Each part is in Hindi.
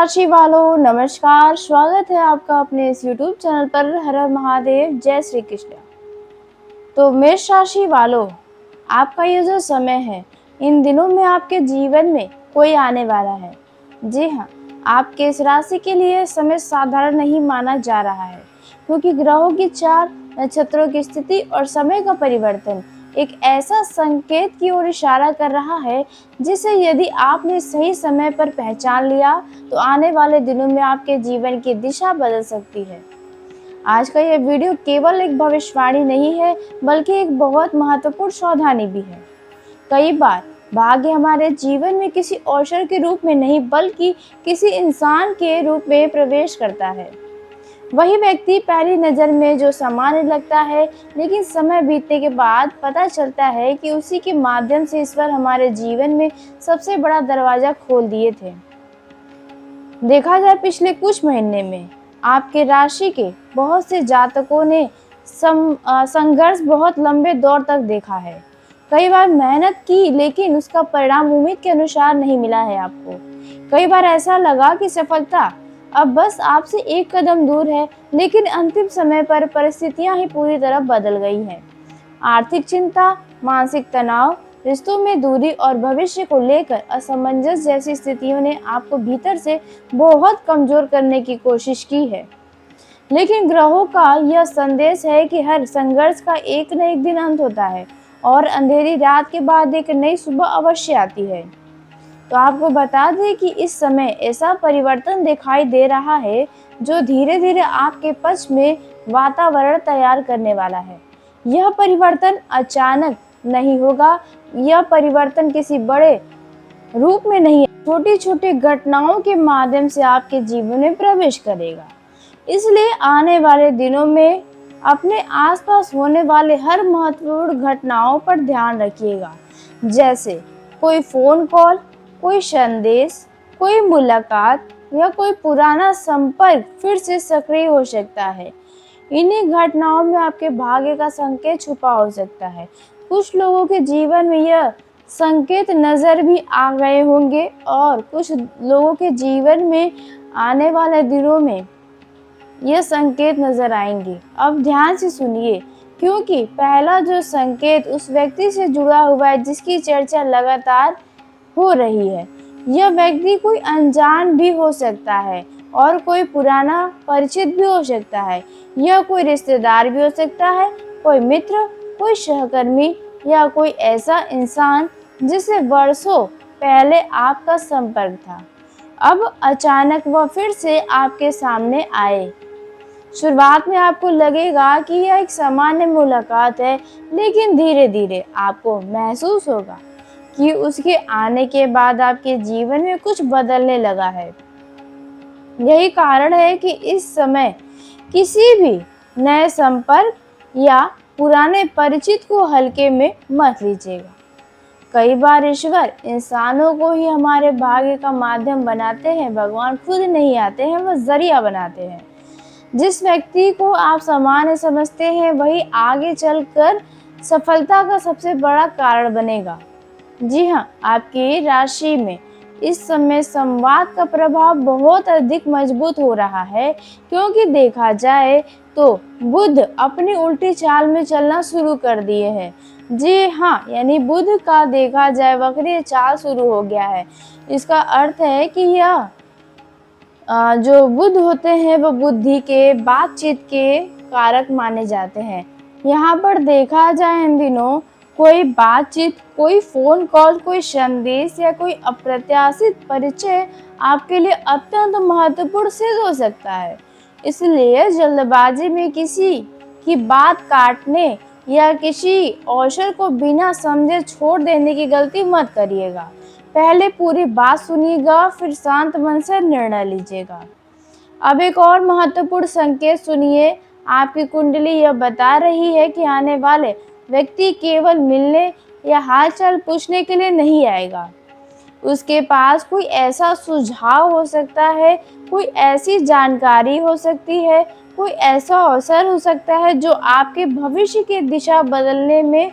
राशि वालों नमस्कार। स्वागत है आपका अपने इस YouTube चैनल पर। हर हर महादेव, जय श्री कृष्ण। तो मेष राशि वालों, आपका ये जो समय है, इन दिनों में आपके जीवन में कोई आने वाला है। जी हाँ, आपके इस राशि के लिए समय साधारण नहीं माना जा रहा है, क्योंकि ग्रहों की चार, नक्षत्रों की स्थिति और समय का परिवर्तन एक ऐसा संकेत की ओर इशारा कर रहा है जिसे यदि आपने सही समय पर पहचान लिया तो आने वाले दिनों में आपके जीवन की दिशा बदल सकती है। आज का यह वीडियो केवल एक भविष्यवाणी नहीं है, बल्कि एक बहुत महत्वपूर्ण सावधानी भी है। कई बार भाग्य हमारे जीवन में किसी अवसर के रूप में नहीं, बल्कि किसी इंसान के रूप में प्रवेश करता है। वही व्यक्ति पहली नज़र में जो सामान्य लगता है, लेकिन समय बीतने के बाद पता चलता है कि उसी के माध्यम से ईश्वर हमारे जीवन में सबसे बड़ा दरवाजा खोल दिए थे। देखा जाए पिछले कुछ महीने में आपके राशि के बहुत से जातकों ने संघर्ष बहुत लंबे दौर तक देखा है। कई बार मेहनत की, लेकिन उसका परिणाम उम्मीद के अनुसार नहीं मिला है आपको। कई बार ऐसा लगा कि सफलता अब बस आपसे एक कदम दूर है, लेकिन अंतिम समय पर परिस्थितियां ही पूरी तरह बदल गई हैं। आर्थिक चिंता, मानसिक तनाव, रिश्तों में दूरी और भविष्य को लेकर असमंजस जैसी स्थितियों ने आपको भीतर से बहुत कमजोर करने की कोशिश की है। लेकिन ग्रहों का यह संदेश है कि हर संघर्ष का एक न एक दिन अंत होता है और अंधेरी रात के बाद एक नई सुबह अवश्य आती है। तो आपको बता दें कि इस समय ऐसा परिवर्तन दिखाई दे रहा है जो धीरे धीरे आपके पक्ष में वातावरण तैयार करने वाला है। यह परिवर्तन अचानक नहीं होगा, यह परिवर्तन किसी बड़े रूप में नहीं, छोटी छोटी घटनाओं के माध्यम से आपके जीवन में प्रवेश करेगा। इसलिए आने वाले दिनों में अपने आसपास होने वाले हर महत्वपूर्ण घटनाओं पर ध्यान रखिएगा, जैसे कोई फोन कॉल, कोई संदेश, कोई मुलाकात या कोई पुराना संपर्क फिर से सक्रिय हो सकता है। इन्हीं घटनाओं में आपके भाग्य का संकेत छुपा हो सकता है। कुछ लोगों के जीवन में यह संकेत नजर भी आ गए होंगे और कुछ लोगों के जीवन में आने वाले दिनों में यह संकेत नजर आएंगे। अब ध्यान से सुनिए, क्योंकि पहला जो संकेत उस व्यक्ति से जुड़ा हुआ है जिसकी चर्चा लगातार हो रही है। यह व्यक्ति कोई अनजान भी हो सकता है और कोई पुराना परिचित भी हो सकता है। यह कोई रिश्तेदार भी हो सकता है, कोई मित्र, कोई सहकर्मी या कोई ऐसा इंसान जिससे वर्षों पहले आपका संपर्क था। अब अचानक वह फिर से आपके सामने आए। शुरुआत में आपको लगेगा कि यह एक सामान्य मुलाकात है, लेकिन धीरे धीरे आपको महसूस होगा कि उसके आने के बाद आपके जीवन में कुछ बदलने लगा है। यही कारण है कि इस समय किसी भी नए संपर्क या पुराने परिचित को हल्के में मत लीजिएगा। कई बार ईश्वर इंसानों को ही हमारे भाग्य का माध्यम बनाते हैं। भगवान खुद नहीं आते हैं, वह जरिया बनाते हैं। जिस व्यक्ति को आप सामान्य समझते हैं वही आगे चलकर सफलता का सबसे बड़ा कारण बनेगा। जी हाँ, आपकी राशि में इस समय संवाद का प्रभाव बहुत अधिक मजबूत हो रहा है, क्योंकि देखा जाए तो बुध अपनी उल्टी चाल में चलना शुरू कर दिए हैं। जी हाँ, यानी बुध का देखा जाए वक्री चाल शुरू हो गया है। इसका अर्थ है कि यह जो बुध होते हैं वह बुद्धि के, बातचीत के कारक माने जाते हैं। यहाँ पर देखा जाए इन दिनों कोई बातचीत, कोई फोन कॉल, कोई संदेश या कोई अप्रत्याशित परिचय आपके लिए अत्यंत महत्वपूर्ण सिद्ध हो सकता है। इसलिए जल्दबाजी में किसी की बात काटने या किसी अवसर को बिना समझे छोड़ देने की गलती मत करिएगा। पहले पूरी बात सुनिएगा, फिर शांत मन से निर्णय लीजिएगा। अब एक और महत्वपूर्ण संकेत सुनिए। आपकी कुंडली यह बता रही है कि आने वाले व्यक्ति केवल मिलने या हालचाल पूछने के लिए नहीं आएगा। उसके पास कोई ऐसा सुझाव हो सकता है, कोई ऐसी जानकारी हो सकती है, कोई ऐसा अवसर हो सकता है जो आपके भविष्य की दिशा बदलने में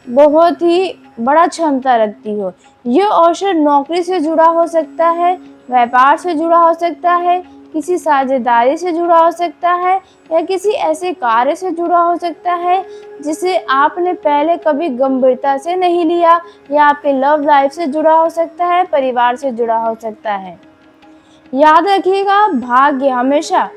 बहुत ही बड़ा क्षमता रखती हो। यह अवसर नौकरी से जुड़ा हो सकता है, व्यापार से जुड़ा हो सकता है, किसी साझेदारी से जुड़ा हो सकता है या किसी ऐसे कार्य से जुड़ा हो सकता है जिसे आपने पहले कभी गंभीरता से नहीं लिया, या आपके लव लाइफ से जुड़ा हो सकता है, परिवार से जुड़ा हो सकता है। याद रखिएगा, भाग्य हमेशा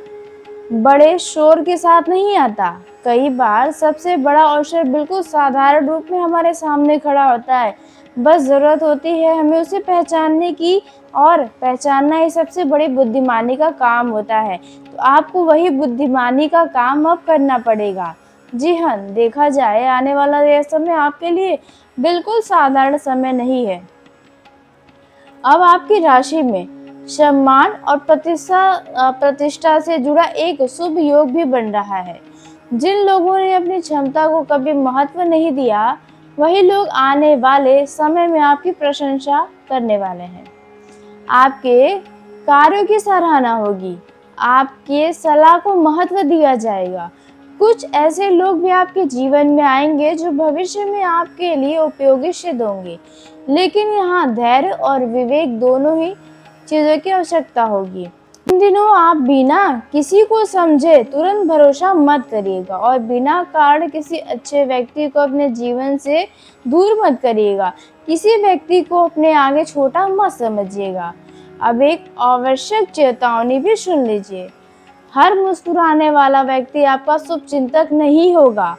बड़े शोर के साथ नहीं आता। कई बार सबसे बड़ा अवसर बिल्कुल साधारण रूप में हमारे सामने खड़ा होता है। बस ज़रूरत होती है हमें उसे पहचानने की, और पहचानना ही सबसे बड़ी बुद्धिमानी का काम होता है। तो आपको वही बुद्धिमानी का काम अब करना पड़ेगा। जी हाँ, देखा जाए आने वाला यह समय आपके लिए बिल्कुल साधारण समय नहीं है। अब आपकी राशि में सम्मान और प्रतिष्ठा से जुड़ा एक शुभ योग भी बन रहा है। जिन लोगों ने अपनी क्षमता को कभी महत्व नहीं दिया, वही लोग आने वाले समय में आपकी प्रशंसा करने वाले हैं। आपके कार्यों की सराहना होगी, आपके सलाह को महत्व दिया जाएगा। कुछ ऐसे लोग भी आपके जीवन में आएंगे जो भविष्य में आपके लिए उपयोगी सिद्ध होंगे, लेकिन यहाँ धैर्य और विवेक दोनों ही चीज़ों की आवश्यकता होगी। इन दिनों आप बिना किसी को समझे तुरंत भरोसा मत करिएगा, और बिना कारण किसी अच्छे व्यक्ति को अपने जीवन से दूर मत करिएगा। किसी व्यक्ति को अपने आगे छोटा मत समझिएगा। अब एक आवश्यक चेतावनी भी सुन लीजिए। हर मुस्कुराने वाला व्यक्ति आपका शुभचिंतक नहीं होगा।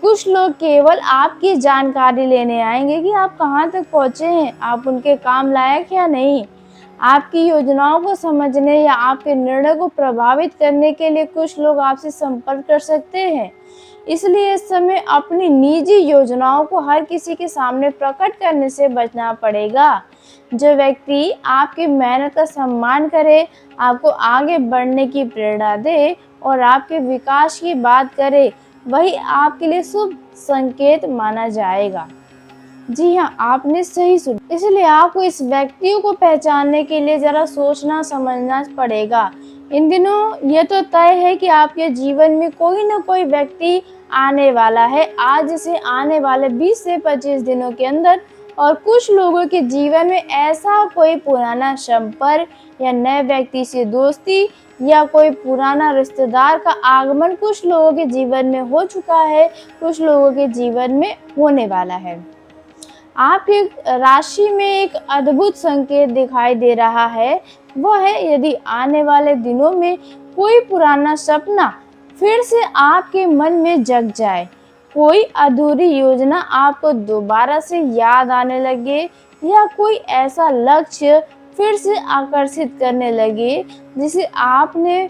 कुछ लोग केवल आपकी जानकारी लेने आएंगे कि आप कहाँ तक पहुँचे हैं, आप उनके काम लायक या नहीं। आपकी योजनाओं को समझने या आपके निर्णय को प्रभावित करने के लिए कुछ लोग आपसे संपर्क कर सकते हैं। इसलिए इस समय अपनी निजी योजनाओं को हर किसी के सामने प्रकट करने से बचना पड़ेगा। जो व्यक्ति आपकी मेहनत का सम्मान करे, आपको आगे बढ़ने की प्रेरणा दे और आपके विकास की बात करे, वही आपके लिए शुभ संकेत माना जाएगा। जी हाँ, आपने सही सुना। इसलिए आपको इस व्यक्तियों को पहचानने के लिए जरा सोचना समझना पड़ेगा। इन दिनों ये तो तय है कि आपके जीवन में कोई न कोई व्यक्ति आने वाला है, आज से आने वाले 20 से 25 दिनों के अंदर। और कुछ लोगों के जीवन में ऐसा कोई पुराना संपर्क या नए व्यक्ति से दोस्ती या कोई पुराना रिश्तेदार का आगमन कुछ लोगों के जीवन में हो चुका है, कुछ लोगों के जीवन में होने वाला है। आपकी राशि में एक अद्भुत संकेत दिखाई दे रहा है, वह है यदि आने वाले दिनों में कोई पुराना सपना फिर से आपके मन में जग जाए, कोई अधूरी योजना आपको दोबारा से याद आने लगे, या कोई ऐसा लक्ष्य फिर से आकर्षित करने लगे जिसे आपने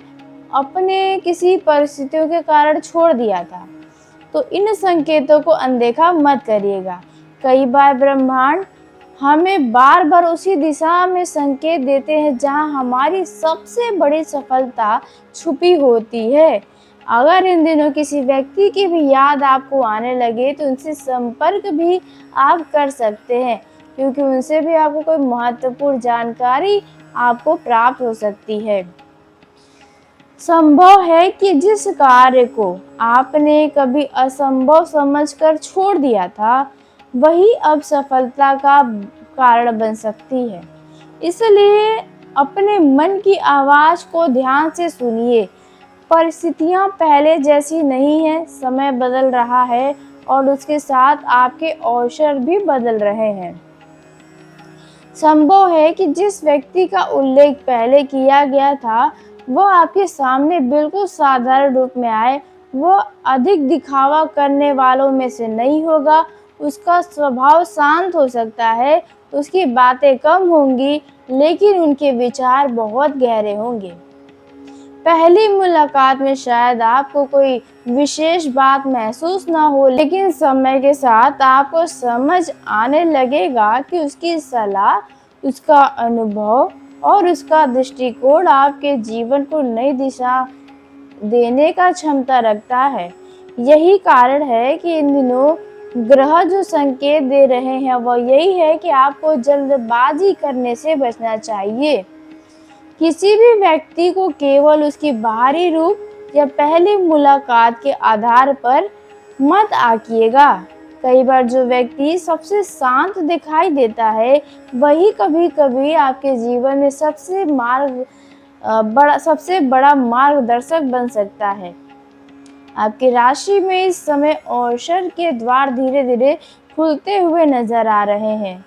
अपने किसी परिस्थितियों के कारण छोड़ दिया था, तो इन संकेतों को अनदेखा मत करिएगा। कई बार ब्रह्मांड हमें बार बार उसी दिशा में संकेत देते हैं जहां हमारी सबसे बड़ी सफलता छुपी होती है। अगर इन दिनों किसी व्यक्ति की भी याद आपको आने लगे तो उनसे संपर्क भी आप कर सकते हैं, क्योंकि उनसे भी आपको कोई महत्वपूर्ण जानकारी आपको प्राप्त हो सकती है। संभव है कि जिस कार्य को आपने कभी असंभव समझकर छोड़ दिया था, वही अब सफलता का कारण बन सकती है। इसलिए अपने मन की आवाज़ को ध्यान से सुनिए। परिस्थितियां पहले जैसी नहीं है, समय बदल रहा है और उसके साथ आपके अवसर भी बदल रहे हैं। संभव है कि जिस व्यक्ति का उल्लेख पहले किया गया था वह आपके सामने बिल्कुल साधारण रूप में आए। वह अधिक दिखावा करने वालों में से नहीं होगा। उसका स्वभाव शांत हो सकता है, उसकी बातें कम होंगी, लेकिन उनके विचार बहुत गहरे होंगे। पहली मुलाकात में शायद आपको कोई विशेष बात महसूस ना हो, लेकिन समय के साथ आपको समझ आने लगेगा कि उसकी सलाह, उसका अनुभव और उसका दृष्टिकोण आपके जीवन को नई दिशा देने का क्षमता रखता है। यही कारण है कि इन दिनों ग्रह जो संकेत दे रहे हैं वह यही है कि आपको जल्दबाजी करने से बचना चाहिए। किसी भी व्यक्ति को केवल उसकी बाहरी रूप या पहली मुलाकात के आधार पर मत आंकिएगा। कई बार जो व्यक्ति सबसे शांत दिखाई देता है, वही कभी-कभी आपके जीवन में सबसे बड़ा मार्गदर्शक बन सकता है। आपकी राशि में इस समय अवसर के द्वार धीरे-धीरे खुलते हुए नजर आ रहे हैं।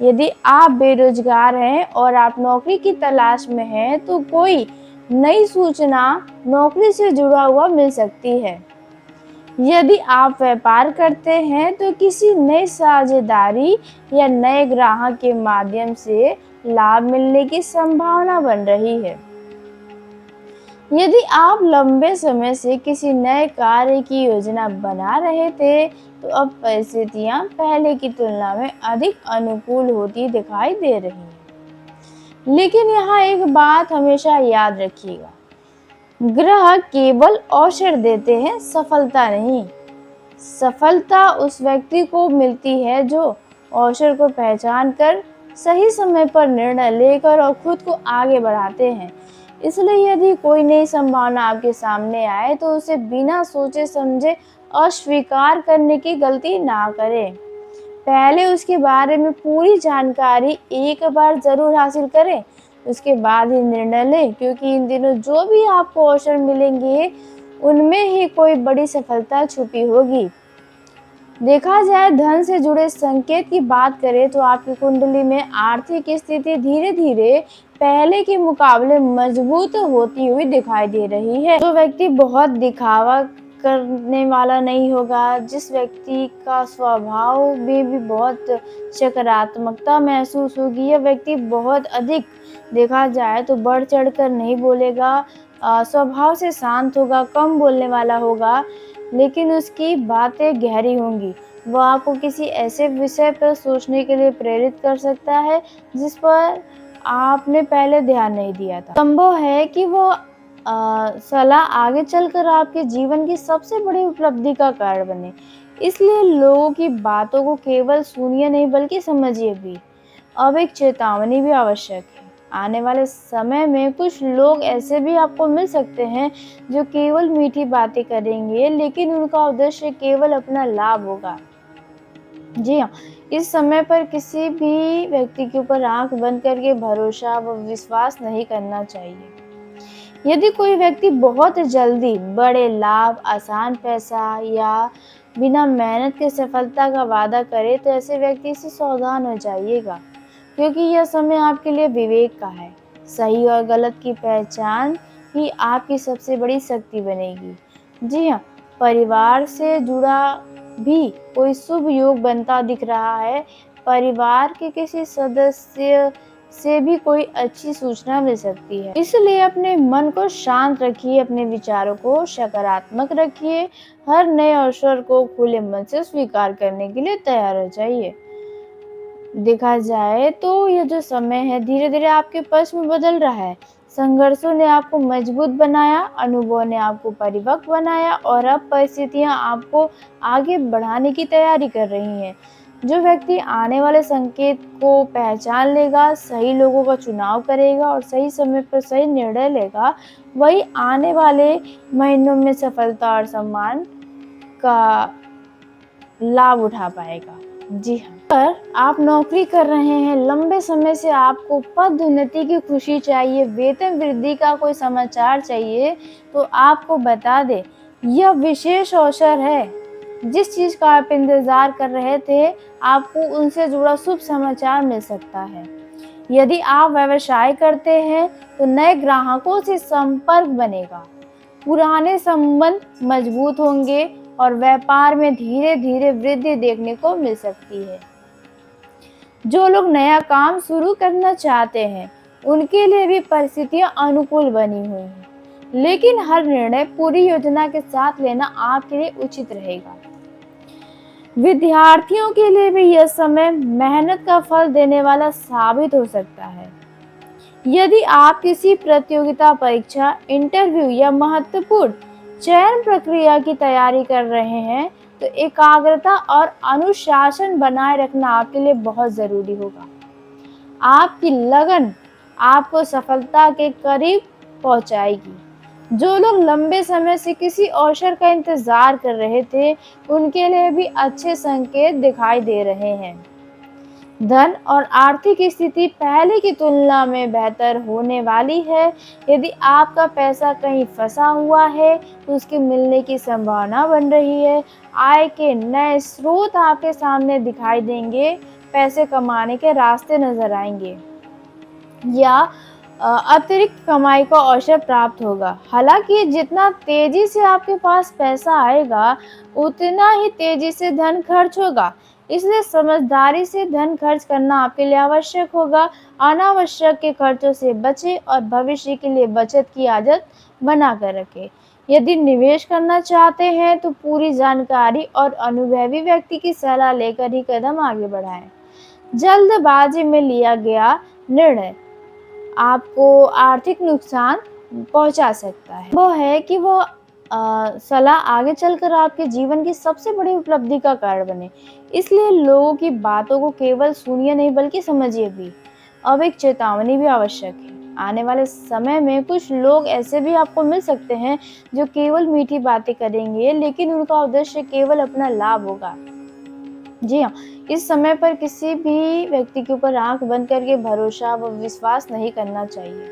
यदि आप बेरोजगार हैं और आप नौकरी की तलाश में हैं, तो कोई नई सूचना नौकरी से जुड़ा हुआ मिल सकती है। यदि आप व्यापार करते हैं, तो किसी नई साझेदारी या नए ग्राहक के माध्यम से लाभ मिलने की संभावना बन रही है। यदि आप लंबे समय से किसी नए कार्य की योजना बना रहे थे, तो अब परिस्थितियां पहले की तुलना में अधिक अनुकूल होती दिखाई दे रही हैं। लेकिन यहाँ एक बात हमेशा याद रखिएगा, ग्रह केवल अवसर देते हैं, सफलता नहीं। सफलता उस व्यक्ति को मिलती है जो अवसर को पहचान कर सही समय पर निर्णय लेकर और खुद को आगे बढ़ाते हैं। इसलिए यदि कोई नई संभावना आपके सामने आए, तो उसे बिना सोचे समझे अस्वीकार करने की गलती ना करें। पहले उसके बारे में पूरी जानकारी एक बार जरूर हासिल करें, उसके बाद ही निर्णय लें, क्योंकि इन दिनों जो भी आपको अवसर मिलेंगे, उनमें ही कोई बड़ी सफलता छुपी होगी। देखा जाए धन से जुड़े संकेत की बात करें, तो आपकी कुंडली में आर्थिक स्थिति धीरे धीरे पहले के मुकाबले मजबूत होती हुई दिखाई दे रही है। जो व्यक्ति बहुत दिखावा करने वाला नहीं होगा, जिस व्यक्ति का स्वभाव में भी बहुत सकारात्मकता महसूस होगी, यह व्यक्ति बहुत अधिक देखा जाए तो बढ़ चढ़कर नहीं बोलेगा, स्वभाव से शांत होगा, कम बोलने वाला होगा, लेकिन उसकी बातें गहरी होंगी। वह आपको किसी ऐसे विषय पर सोचने के लिए प्रेरित कर सकता है जिस पर आपने पहले ध्यान नहीं दिया था। संभव है कि वो सलाह आगे चलकर आपके जीवन की सबसे बड़ी उपलब्धि का कारण बने। इसलिए लोगों की बातों को केवल सुनिए नहीं, बल्कि समझिए भी। अब एक चेतावनी भी आवश्यक है। आने वाले समय में कुछ लोग ऐसे भी आपको मिल सकते हैं जो केवल मीठी बातें करेंगे, लेकिन उनका उद्देश्य केवल अपना लाभ होगा। जी हाँ, इस समय पर किसी भी व्यक्ति के ऊपर आंख बंद करके भरोसा व विश्वास नहीं करना चाहिए। यदि कोई व्यक्ति बहुत जल्दी बड़े लाभ, आसान पैसा या बिना मेहनत के सफलता का वादा करे, तो ऐसे व्यक्ति से सावधान हो जाइएगा, क्योंकि यह समय आपके लिए विवेक का है। सही और गलत की पहचान ही आपकी सबसे बड़ी शक्ति बनेगी। जी हाँ, परिवार से जुड़ा भी कोई शुभ योग बनता दिख रहा है। परिवार के किसी सदस्य से भी कोई अच्छी सूचना मिल सकती है। इसलिए अपने मन को शांत रखिए, अपने विचारों को सकारात्मक रखिए, हर नए अवसर को खुले मन से स्वीकार करने के लिए तैयार हो जाइए। देखा जाए तो यह जो समय है धीरे धीरे आपके पक्ष में बदल रहा है। संघर्षों ने आपको मजबूत बनाया, अनुभव ने आपको परिपक्व बनाया, और अब परिस्थितियां आपको आगे बढ़ाने की तैयारी कर रही हैं। जो व्यक्ति आने वाले संकेत को पहचान लेगा, सही लोगों का चुनाव करेगा और सही समय पर सही निर्णय लेगा, वही आने वाले महीनों में सफलता और सम्मान का लाभ उठा पाएगा। जी हाँ, अगर आप नौकरी कर रहे हैं, लंबे समय से आपको पदोन्नति की खुशी चाहिए, वेतन वृद्धि का कोई समाचार चाहिए, तो आपको बता दें, यह विशेष अवसर है। जिस चीज का आप इंतजार कर रहे थे, आपको उनसे जुड़ा शुभ समाचार मिल सकता है। यदि आप व्यवसाय करते हैं, तो नए ग्राहकों से संपर्क बनेगा, पुराने संबंध मजबूत होंगे और व्यापार में धीरे धीरे वृद्धि देखने को मिल सकती है। जो लोग नया काम शुरू करना चाहते हैं, उनके लिए भी परिस्थितियां अनुकूल बनी हुई हैं, लेकिन हर निर्णय पूरी योजना के साथ लेना आपके लिए उचित रहेगा। विद्यार्थियों के लिए भी यह समय मेहनत का फल देने वाला साबित हो सकता है। यदि आप किसी प्रतियोगिता परीक्षा, इंटरव्यू या महत्वपूर्ण चयन प्रक्रिया की तैयारी कर रहे हैं, तो एकाग्रता और अनुशासन बनाए रखना आपके लिए बहुत जरूरी होगा। आपकी लगन आपको सफलता के करीब पहुंचाएगी। जो लोग लंबे समय से किसी अवसर का इंतजार कर रहे थे, उनके लिए भी अच्छे संकेत दिखाई दे रहे हैं। धन और आर्थिक स्थिति पहले की तुलना में बेहतर होने वाली है। यदि आपका पैसा कहीं फंसा हुआ है, तो उसके मिलने की संभावना बन रही है। आय के नए स्रोत आपके सामने दिखाई देंगे, पैसे कमाने के रास्ते नजर आएंगे या अतिरिक्त कमाई का अवसर प्राप्त होगा। हालांकि जितना तेजी से आपके पास पैसा आएगा, उतना ही तेजी से धन खर्च होगा। इसलिए समझदारी से धन खर्च करना आपके लिए आवश्यक होगा। अनावश्यक के खर्चों से बचें और भविष्य के लिए बचत की आदत बना कर रखें। यदि निवेश करना चाहते हैं, तो पूरी जानकारी और अनुभवी व्यक्ति की सलाह लेकर ही कदम आगे बढ़ाएं। जल्दबाजी में लिया गया निर्णय आपको आर्थिक नुकसान पहुंचा सकता है। वो है कि वो सलाह आगे चलकर आपके जीवन की सबसे बड़ी उपलब्धि का कारण बने। इसलिए लोगों की बातों को केवल सुनिए नहीं, बल्कि समझिए भी। अब एक चेतावनी भी आवश्यक है। आने वाले समय में कुछ लोग ऐसे भी आपको मिल सकते हैं, जो केवल मीठी बातें करेंगे, लेकिन उनका उद्देश्य केवल अपना लाभ होगा। जी हाँ, इस समय पर किसी भी व्यक्ति के ऊपर आँख बंद करके भरोसा व विश्वास नहीं करना चाहिए।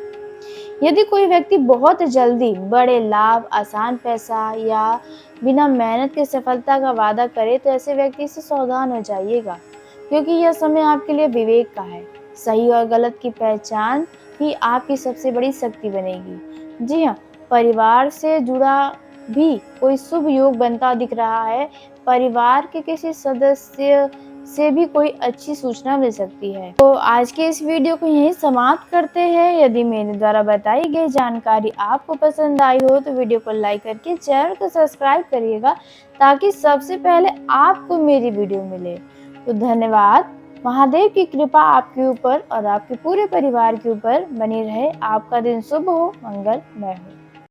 यदि कोई व्यक्ति बहुत जल्दी बड़े लाभ, आसान पैसा या बिना मेहनत के सफलता का वादा करे, तो ऐसे व्यक्ति से सावधान हो जाइएगा, क्योंकि यह समय आपके लिए विवेक का है। सही और गलत की पहचान ही आपकी सबसे बड़ी शक्ति बनेगी। जी हाँ, परिवार से जुड़ा भी कोई शुभ योग बनता दिख रहा है। परिवार के किसी सदस्य से भी कोई अच्छी सूचना मिल सकती है। तो आज के इस वीडियो को यहीं समाप्त करते हैं। यदि मेरे द्वारा बताई गई जानकारी आपको पसंद आई हो, तो वीडियो को लाइक करके चैनल को सब्सक्राइब करिएगा, ताकि सबसे पहले आपको मेरी वीडियो मिले। तो धन्यवाद। महादेव की कृपा आपके ऊपर और आपके पूरे परिवार के ऊपर बनी रहे। आपका दिन शुभ हो, मंगलमय हो।